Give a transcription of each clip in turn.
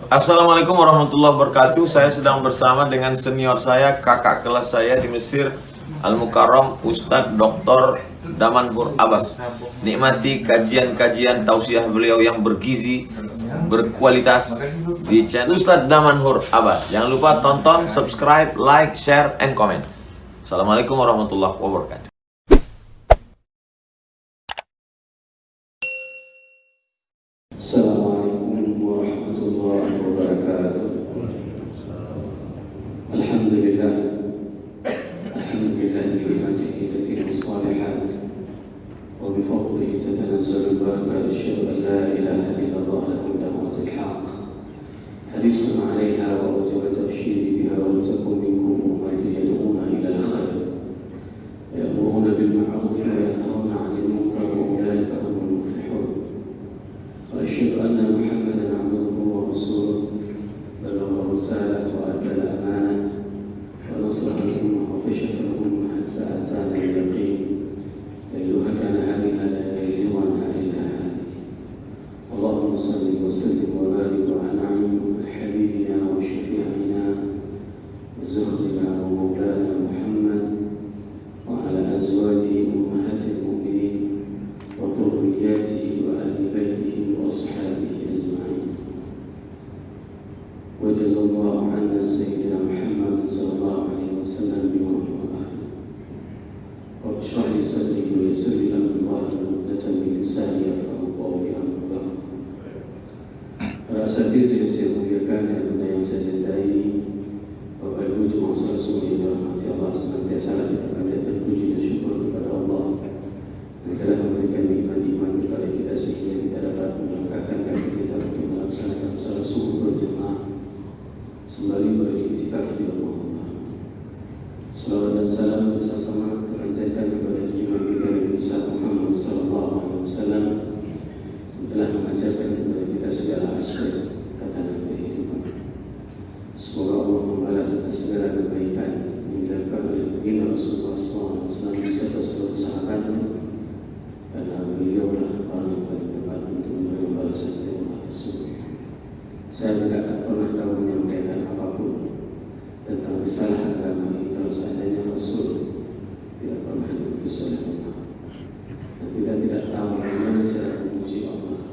Assalamualaikum warahmatullahi wabarakatuh. Saya sedang bersama dengan senior saya, kakak kelas saya di Mesir, Al-Mukarram, Ustadz Dr. Damanhur Abbas. Nikmati kajian-kajian tausiah beliau yang bergizi, berkualitas di channel Ustadz Damanhur Abbas. Jangan lupa tonton, subscribe, like, share, and comment. Assalamualaikum warahmatullahi wabarakatuh. Assalamualaikum warahmatullahi wabarakatuh. Alhamdulillah. Alhamdulillah bi ni'matihi tatimmu shalihat wa bi fadlihi tatanazzalu al-barakat. Asyhadu an la ilaha illallah lahu da'watul haqq. Hadisun 'alaiha wa wajaba tabshiri biha wa takum minkum ummati yad'una ila al-khair. Ya'muruna bil ma'ruf wa yanhauna 'anil munkar wa ulaika humul muflihun. وأشهد أن محمدًا عبده ورسوله بلغ الرسالة وأدى الأمانة ونصح الأمة وكشف الأمة حتى أتانا اليقين ليلها كان هادها لا يزيغ عنها إلا هادي. اللهم صل وسلم وبارك وأنعم على حبيبنا وشفيعنا وزخرنا ومولانا محمد وعلى أزواجه أمهات المؤمنين وذرياته وأهل بيته وأصحابه أجمعين. وجزا الله عنا سيدنا محمد صلى الله عليه وسلم بما هو أهل. رب اشرح لي صدري ويسر لي أمري واحلل عقدة من لساني يفقهوا قولي. أما بعد. Para asatidzah yang saya muliakan dan benda yang saya cintai, Bapak Ibu jemaah salat semua yang dirahmati Allah, senantiasa kita panjatkan puji dan syukur kepada Allah yang telah memberikan nikmat iman kepada kita sehingga kita dapat melangkahkan kaki kita untuk melaksanakan salat subuh berjemaah sembari beriktikaf di rumah Allah. Salawat dan salam bersama-sama terpanjatkan kepada junjungan kita Nabi Muhammad sallallahu alaihi wasallam yang telah mengajarkan kepada kita segala aspek tatanan kehidupan. Semoga Allah membalas atas segala kebaikan yang dilakukan oleh baginda Rasulullah sallallahu alaihi wasallam beserta seluruh sahabatnya, karena beliaulah orang yang paling tepat untuk menerima balasan terima tersebut. Saya tidak pernah tahu menyampaikan apapun tentang risalah agama ini kalau seandainya Rasul tidak pernah diutus oleh Allah, dan kita tidak tahu bagaimana cara memuji Allah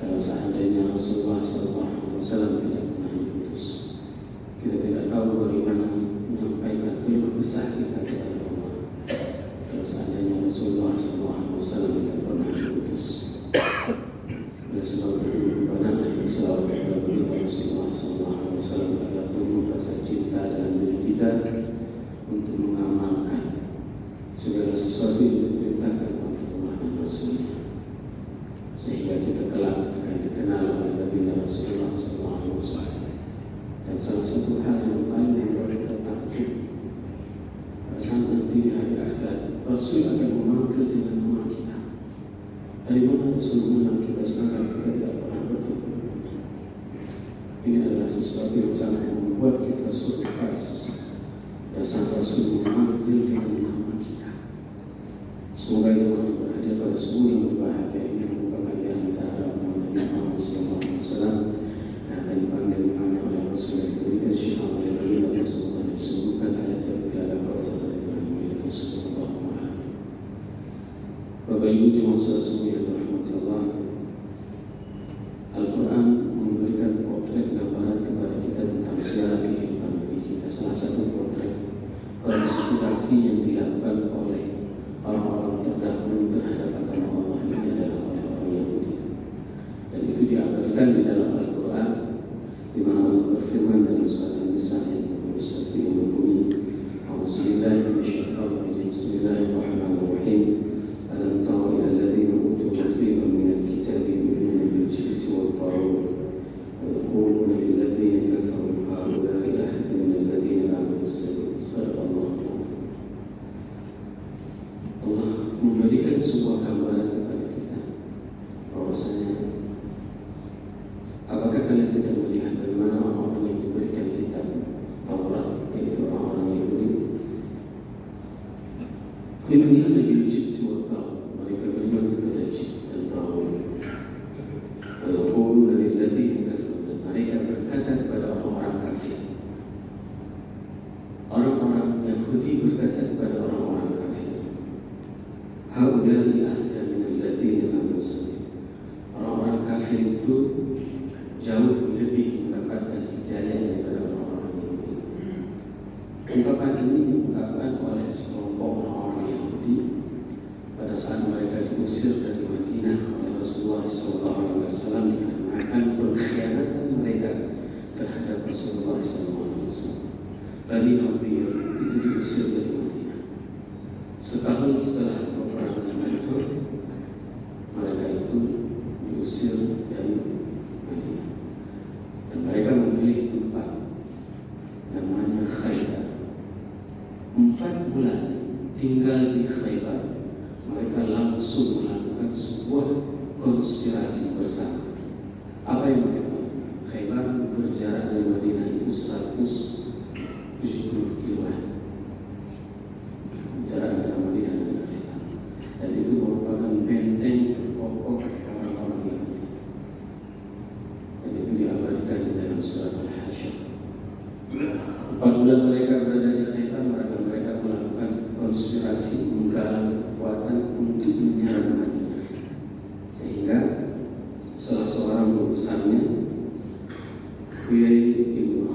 kalau seandainya Rasulullah SAW tidak pernah diutus. Kita tidak tahu bagaimana menyampaikan keluh kesah kita kepada Allah kalau seandainya Rasulullah SAW tidak pernah diutus. Oleh sebab itu banyak selawat kepada beliau Rasulullah SAW agar tumbuh rasa cinta dalam diri kita untuk mengamalkan segala sesuatu yang diperintahkan oleh Allah dan Rasulnya, sehingga kita kelak akan dikenal oleh baginda Rasulullah SAW. Dan salah satu hal yang paling membuat kita takjub pada saat nanti di hari akhirat, Rasul akan memanggil dengan nama kita. Dari mana Rasul mengenal kita sedangkan kita tidak pernah bertemu? Ini adalah sesuatu yang sangat membuat kita surprise. Dan sang Rasul memanggil dengan nama kita. Semoga jemaah yang berhadir pada semua yang berbahagia ini merupakan di antara Nabi Muhammad SAW yang akan dipanggil dengan oleh Rasul yang diberikan syifa oleh baginda Rasulullah dan disebutkan ayat yang dalam kawasan dari Tuhan yang tersebut. Bapak Ibu jemaah salat semua yang dirahmati Allah, Al-Quran memberikan potret gambaran kepada kita tentang segala kehidupan bagi kita. Salah satu potret konspirasi yang dilakukan oleh orang-orang terdahulu terhadap agama Allah ini adalah orang-orang Yahudi, dan itu diabadikan di dalam Al-Quran, di mana Allah berfirman dalam surat An-Nisa ayat 21 yang berbunyi, Bismillahirrahmanirrahim. Alam tara ila alladziina utul nasiiban minal kitaabi yu'minuuna bil jibti wat taghut wa yaquluuna lil ladziina kafaruu haa'ulaa'i ahadun minal ladziina aamanuu sabiila. Sadaqallahu. Allah memberikan sebuah gambaran kepada kita bahwasanya apakah kalian tidak melihat bagaimana orang-orang yang diberikan kitab Taurat, yaitu orang-orang Yahudi, yu'minuuna bil jibti wat taghut, mereka beriman kepada jibt dan taghut. Wa yaquluuna lil ladziina kafaruu, dan mereka jauh lebih mendapatkan hidayah daripada orang-orang Yahudi. Ungkapan ini diungkapkan oleh sekelompok orang-orang Yahudi pada saat mereka diusir dari Madinah oleh Rasulullah SAW dikarenakan pengkhianatan mereka terhadap Rasulullah SAW. Bani Nadir itu diusir dari Madinah. Setahun setelah peperangan Uhud, mereka itu diusir dari Madinah dan mereka memilih tempat namanya Khaybar. 4 bulan tinggal di Khaybar, mereka langsung melakukan sebuah konspirasi bersama. Apa yang mereka lakukan? Khaybar berjarak dari Madinah itu 170 km. Jarak antara Madinah dan Khaybar, dan itu merupakan benteng terkokoh orang-orang Yahudi. Dan itu diabadikan di dalam surat Al-Hasyr. 4 bulan mereka berada di Khaybar, mereka melakukan konspirasi menggalang kekuatan untuk menyerang Madinah, sehingga salah seorang utusannya Huyai ibn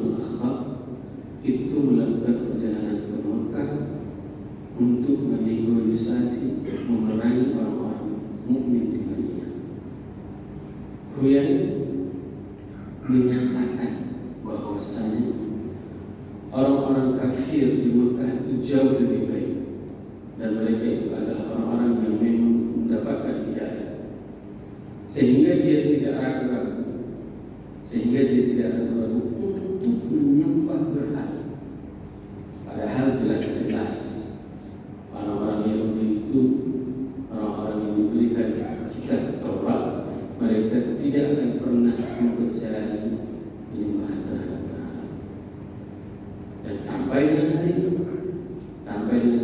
al-Akhtab itu melakukan perjalanan ke Mekah untuk menegosiasi memerangi orang-orang mukmin di Madinah. Huyai menyatakan bahwasanya orang-orang kafir di Mekah itu jauh lebih baik, dan mereka itu adalah orang-orang yang memang mendapatkan hidayah, sehingga dia tidak ragu-ragu untuk menyembah berhala. Padahal jelas-jelas orang-orang Yahudi itu, orang-orang yang diberikan kitab Taurat, mereka tidak akan pernah mempercayai penyembahan terhadap berhala. Dan sampai dengan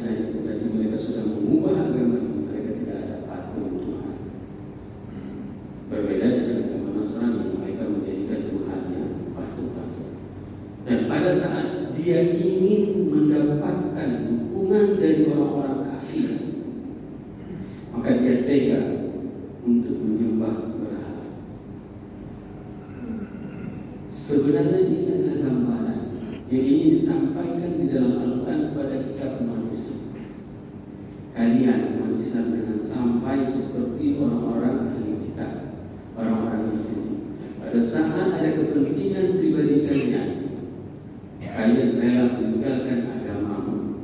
hari itu berarti mereka sudah mengubah agama ini. Mereka tidak ada patung Tuhan. Berbeda dengan agama Nasrani, mereka menjadikan Tuhannya patung-patung. Dan pada saat dia ingin mendapatkan dukungan dari orang-orang kafir, maka dia tega untuk menyembah berhala. Sebenarnya ini adalah gambaran yang ingin disampaikan di dalam Al-Quran kepada kita umat Islam. Kalian umat Islam jangan sampai seperti orang-orang ahli kitab, orang-orang Yahudi. Pada saat ada kepentingan pribadi kalian rela meninggalkan agamamu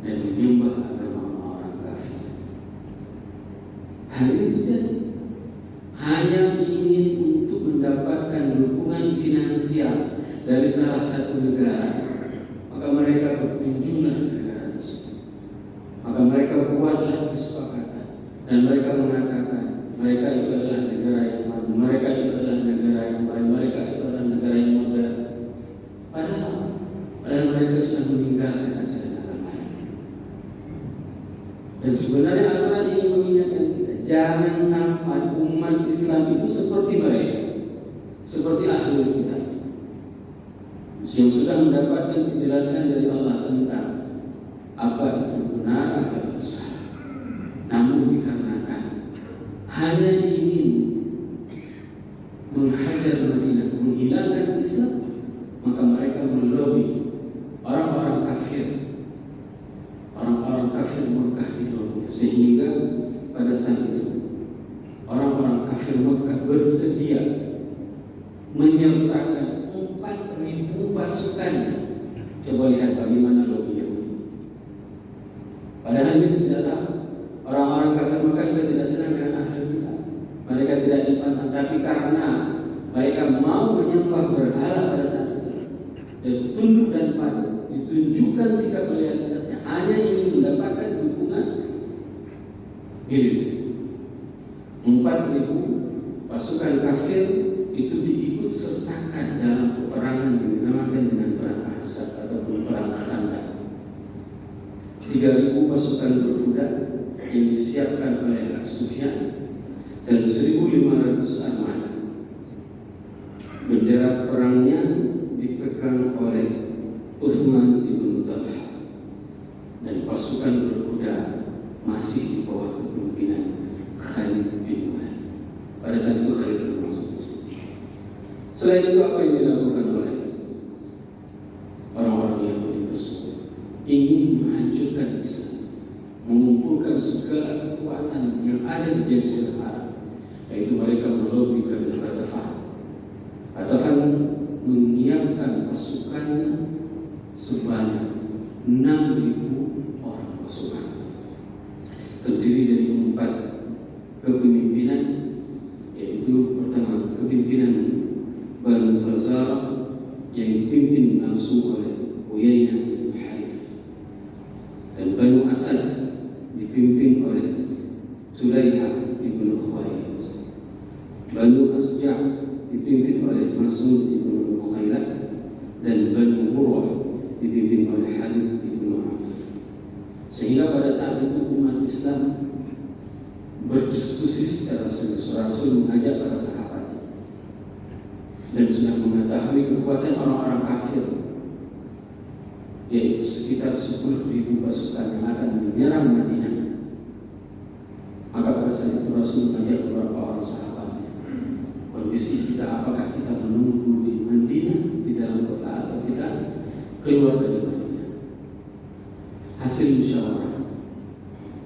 dan menyembah agama orang kafir. Hal ini terjadi hanya ingin untuk mendapatkan dukungan finansial dari salah satu negara, maka mereka berkunjunglah ke negara tersebut. Maka mereka buatlah kesepakatan dan mereka mengatakan mereka itu adalah negara yang maju, mereka itu adalah negara yang baik, mereka itu adalah negara yang modern. Padahal mereka sudah meninggalkan ajaran agama. Dan sebenarnya Al-Quran ini mengingatkan kita, jangan sampai umat Islam itu seperti mereka, seperti ahlul kitab yang sudah mendapatkan penjelasan dari Allah tentang apa itu benar, apa itu salah. Namun dikarenakan hanya ingin menghajar Madinah, menghilangkan Islam, maka mereka melobi orang-orang kafir Mekah di lobi, sehingga pada saat itu orang-orang kafir Mekah bersedia menyertakan 4.000 pasukan. Coba lihat bagaimana lobi Yahudi. Padahal ini tidak sama. Orang-orang kafir Mekah juga tidak senang dengan ahlul kitab. Mereka tidak dipandang, tapi karena mereka mau menyembah berhala pada saat itu dan tunduk dan patuh, ditunjukkan sikap loyalitasnya hanya ingin mendapatkan dukungan militer. 4.000 pasukan kafir itu diikut sertakan dalam peperangan yang dinamakan dengan perang Ahzab ataupun perang Khandaq. 3.000 pasukan berkuda yang disiapkan oleh Abu Sufyan dan 1.500 armada. Bendera perangnya dipegang oleh Utsman ibn Talha dan pasukan berkuda masih di bawah kepemimpinan Khalid bin Walid. Pada saat itu Khalid termasuk. Selain itu, apa yang dilakukan oleh orang-orang Yahudi tersebut? Ingin menghancurkan Islam, mengumpulkan segala kekuatan yang ada di Jazirah Arab, yaitu mereka melobi ke Ghatafan. Ghatafan menyiapkan pasukannya sebanyak 6.000 orang pasukan, terdiri dari 4 kepemimpinan, yaitu pertama kepemimpinan Banu Fazarah yang dipimpin langsung oleh Uyainah bin Harith, dan Banu Asad dipimpin oleh Sulaiha bin Khuwailid, Banu Asja' dipimpin oleh Mas'ud bin Khuwailid, dan Banu Murrah dipimpin oleh Harith bin Auf. Sehingga pada saat itu umat Islam berdiskusi secara serius. Rasul mengajak para sahabat dan sudah mengetahui kekuatan orang-orang kafir, yaitu sekitar 10.000 pasukan yang akan menyerang Madinah. Maka pada saat itu Rasul mengajak beberapa orang sahabatnya, kondisi kita, apakah kita menunggu di Madinah, di dalam kota, atau kita keluar dari Madinah? Hasil musyawarah,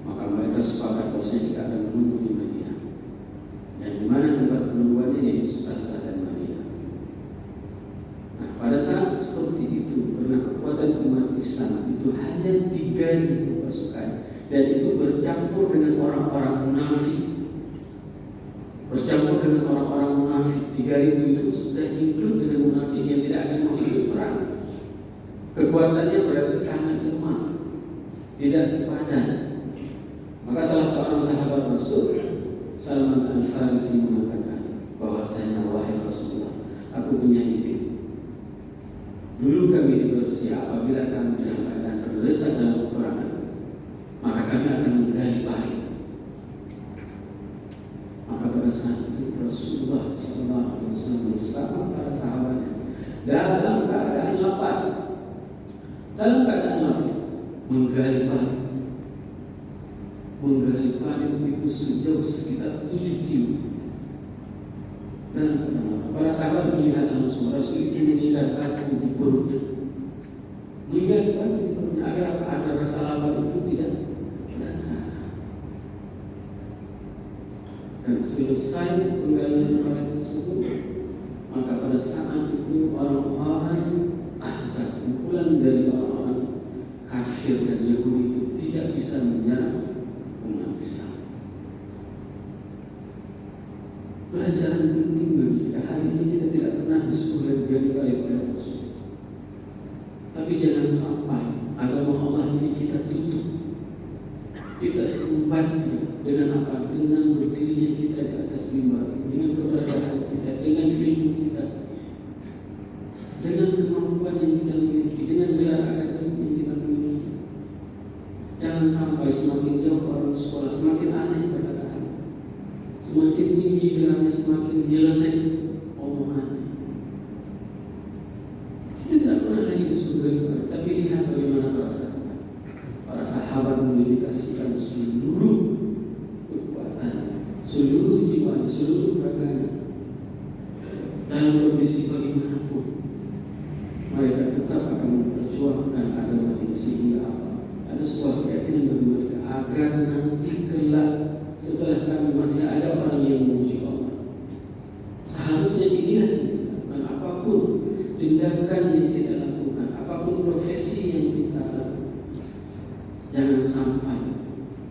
maka mereka sepakat bahwa kita akan menunggu di Madinah. Dan di mana tempat penungguannya, yaitu Suasa dan Madinah. Nah, pada saat seperti itu, karena kekuatan umat Islam itu hanya 3.000 pasukan, dan itu bercampur dengan orang-orang munafik. Bercampur dengan orang-orang munafik. 3.000 itu sudah include dengan munafik yang tidak akan mau ikut perang. Kekuatannya berarti sangat lemah, tidak sepadan. Maka salah seorang sahabat Rasul, Salman Al-Farisi, mengatakan bahwasanya, wahai Rasulullah, aku punya ide. Dulu kami di Persia, apabila kami dalam keadaan terdesak dalam peperangan, maka kami akan menggali parit. Maka pada saat itu Rasulullah SAW bersama para sahabatnya dalam keadaan lapar, menggali parit. Menggali parit itu sejauh sekitar 7 kilo. Dan para sahabat melihat langsung Rasul itu mengikat batu di perutnya. Mengikat batu di perutnya agar rasa lapar itu tidak terasa. Dan selesai penggalian parit tersebut, maka pada saat itu orang-orang Ahzab, kumpulan dari orang-orang kafir dan Yahudi itu tidak bisa menyerang umat Islam. Pelajaran penting bagi kita. Hari ini kita tidak pernah disuruh dari oleh Rasul. Tapi jangan sampai agama Allah ini kita tutup, kita sempat dengan apa? Dengan berdirinya kita di atas mimbar, dengan keberadaan kita, dengan ilmu kita, dengan kemampuan yang kita miliki, dengan gelar akademik yang kita miliki. Jangan sampai semakin jauh orang sekolah, semakin aneh perkataan, semakin tinggi gelarnya, semakin nyeleneh omongannya. Kita tidak pernah lagi disuruh, tapi lihat bagaimana para sahabat mendedikasikan seluruh kekuatan, seluruh jiwanya, seluruh raganya. Dalam kondisi bagaimanapun, mereka tetap akan memperjuangkan agama ini. Sehingga apa? Ada sebuah keyakinan bagi mereka, agar nanti kelak setelah kami masih ada orang yang memuji Allah. Seharusnya inilah yang kita lakukan. Apapun tindakan yang kita lakukan, apapun profesi yang kita lakukan, jangan sampai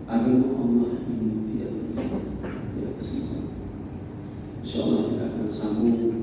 agama Allah ini tidak berjalan di atas kita. InsyaAllah kita akan sambung